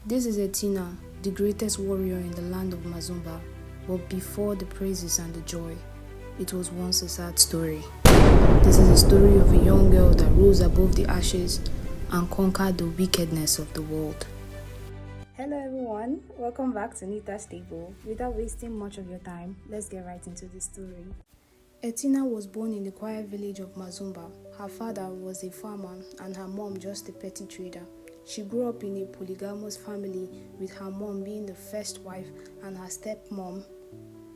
This is Etina, the greatest warrior in the land of Mazumba, but before the praises and the joy, it was once a sad story. This is a story of a young girl that rose above the ashes and conquered the wickedness of the world. Hello everyone, welcome back to Nita's Table. Without wasting much of your time, let's get right into the story. Etina was born in the quiet village of Mazumba. Her father was a farmer and her mom just a petty trader. She grew up in a polygamous family, with her mom being the first wife and her stepmom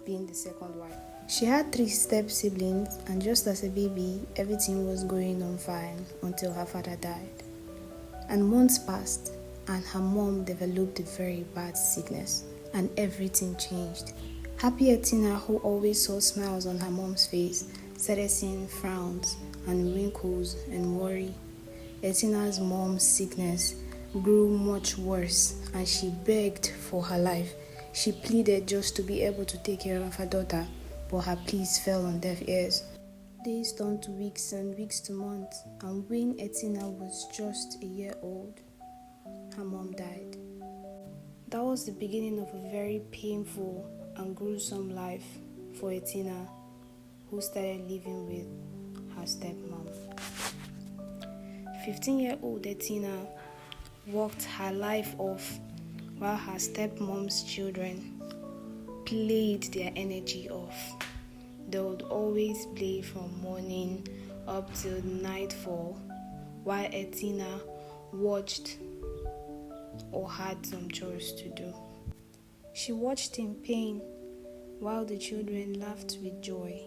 being the second wife. She had 3 step siblings, and just as a baby, everything was going on fine until her father died. And months passed, and her mom developed a very bad sickness, and everything changed. Happy Etina, who always saw smiles on her mom's face, started seeing frowns and wrinkles and worry. Etina's mom's sickness grew much worse, and she begged for her life. She pleaded just to be able to take care of her daughter, but her pleas fell on deaf ears. Days turned to weeks and weeks to months, and when Etina was just a year old, her mom died. That was the beginning of a very painful and gruesome life for Etina, who started living with her stepmom. 15-year-old Etina worked her life off while her stepmom's children played their energy off. They would always play from morning up till nightfall, while Etina watched or had some chores to do. She watched in pain while the children laughed with joy.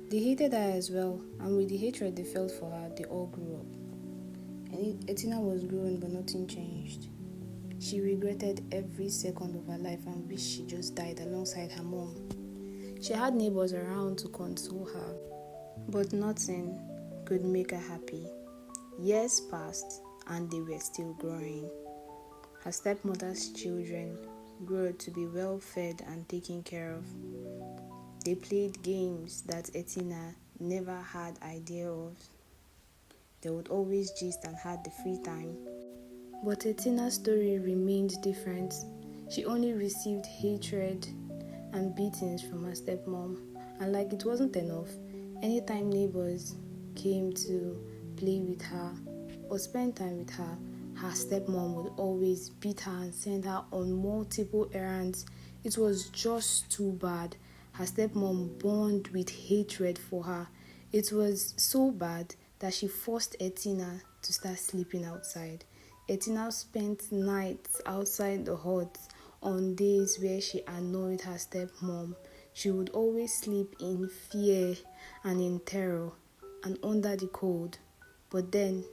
They hated her as well, and with the hatred they felt for her, they all grew up. And Etina was growing, but nothing changed. She regretted every second of her life and wished she just died alongside her mom. She had neighbors around to console her, but nothing could make her happy. Years passed, and they were still growing. Her stepmother's children grew to be well fed and taken care of. They played games that Etina never had idea of. They would always gist and had the free time. But Etina's story remained different. She only received hatred and beatings from her stepmom. And like it wasn't enough, anytime neighbors came to play with her or spend time with her, her stepmom would always beat her and send her on multiple errands. It was just too bad. Her stepmom burned with hatred for her. It was so bad that she forced Etina to start sleeping outside. Etina spent nights outside the hut on days where she annoyed her stepmom. She would always sleep in fear and in terror and under the cold. But then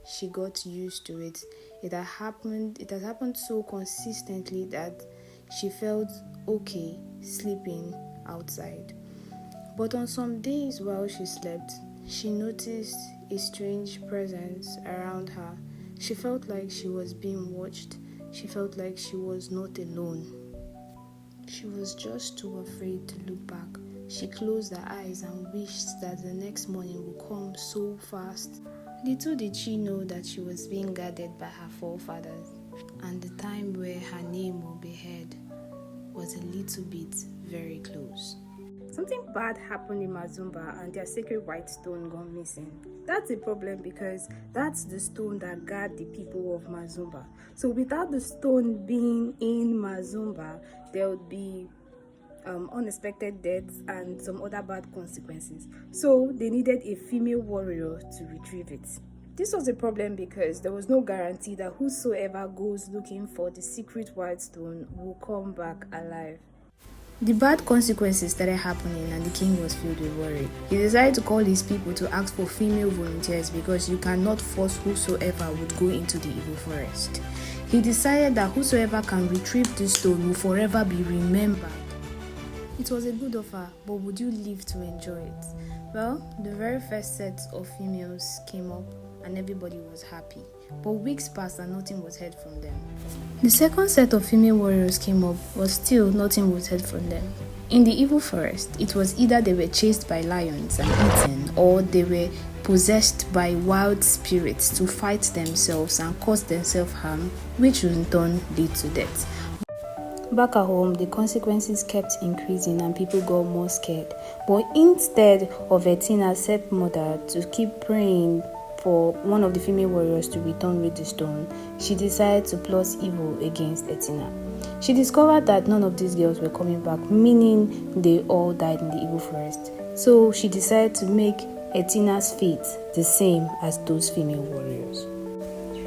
she got used to it. It has happened so consistently that she felt okay sleeping outside. But on some days while she slept, she noticed a strange presence around her. She felt like she was being watched. She felt like she was not alone. She was just too afraid to look back. She closed her eyes and wished that the next morning would come so fast. Little did she know that she was being guarded by her forefathers, and the time where her name will be heard was a little bit very close. Something bad happened in Mazumba and their sacred white stone gone missing. That's a problem because that's the stone that guard the people of Mazumba. So without the stone being in Mazumba, there would be unexpected deaths and some other bad consequences. So they needed a female warrior to retrieve it. This was a problem because there was no guarantee that whosoever goes looking for the secret white stone will come back alive. The bad consequences started happening, and the king was filled with worry. He decided to call his people to ask for female volunteers because you cannot force whosoever would go into the evil forest. He decided that whosoever can retrieve the stone will forever be remembered. It was a good offer, but would you live to enjoy it? Well, the very first set of females came up and everybody was happy. But weeks passed and nothing was heard from them. The second set of female warriors came up, but still nothing was heard from them. In the evil forest, it was either they were chased by lions and eaten, or they were possessed by wild spirits to fight themselves and cause themselves harm, which will in turn lead to death. Back at home, the consequences kept increasing and people got more scared. But instead of Etina's stepmother to keep praying for one of the female warriors to return with the stone, she decided to plot evil against Etina. She discovered that none of these girls were coming back, meaning they all died in the evil forest. So she decided to make Etina's fate the same as those female warriors.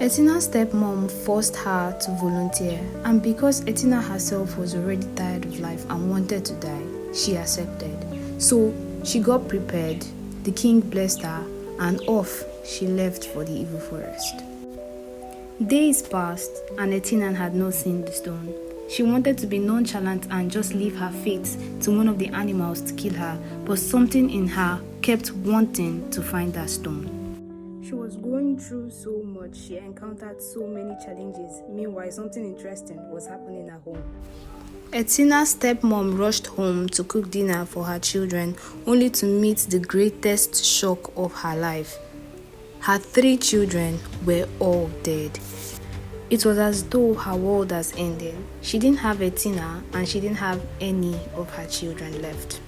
Etina's stepmom forced her to volunteer, and because Etina herself was already tired of life and wanted to die, she accepted. So she got prepared, the king blessed her, and off she left for the evil forest. Days passed, and Etina had not seen the stone. She wanted to be nonchalant and just leave her fate to one of the animals to kill her, but something in her kept wanting to find that stone. She was going through so much. She encountered so many challenges. Meanwhile, something interesting was happening at home. Etina's stepmom rushed home to cook dinner for her children, only to meet the greatest shock of her life. Her 3 children were all dead. It was as though her world has ended. She didn't have Etina and she didn't have any of her children left.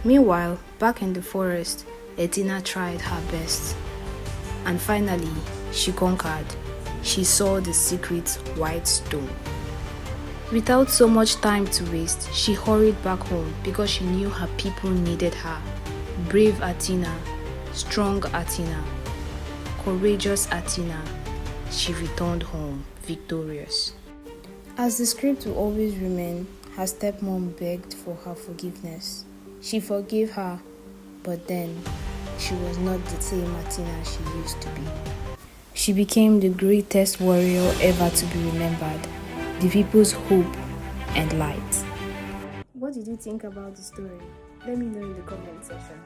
Meanwhile, back in the forest, Etina tried her best. And finally, she conquered. She saw the secret white stone. Without so much time to waste, she hurried back home because she knew her people needed her. Brave Etina, strong Etina, courageous Etina, she returned home victorious. As the script will always remain, her stepmom begged for her forgiveness. She forgave her, but then she was not the same Etina she used to be. She became the greatest warrior ever to be remembered, the people's hope and light. What did you think about the story? Let me know in the comment section.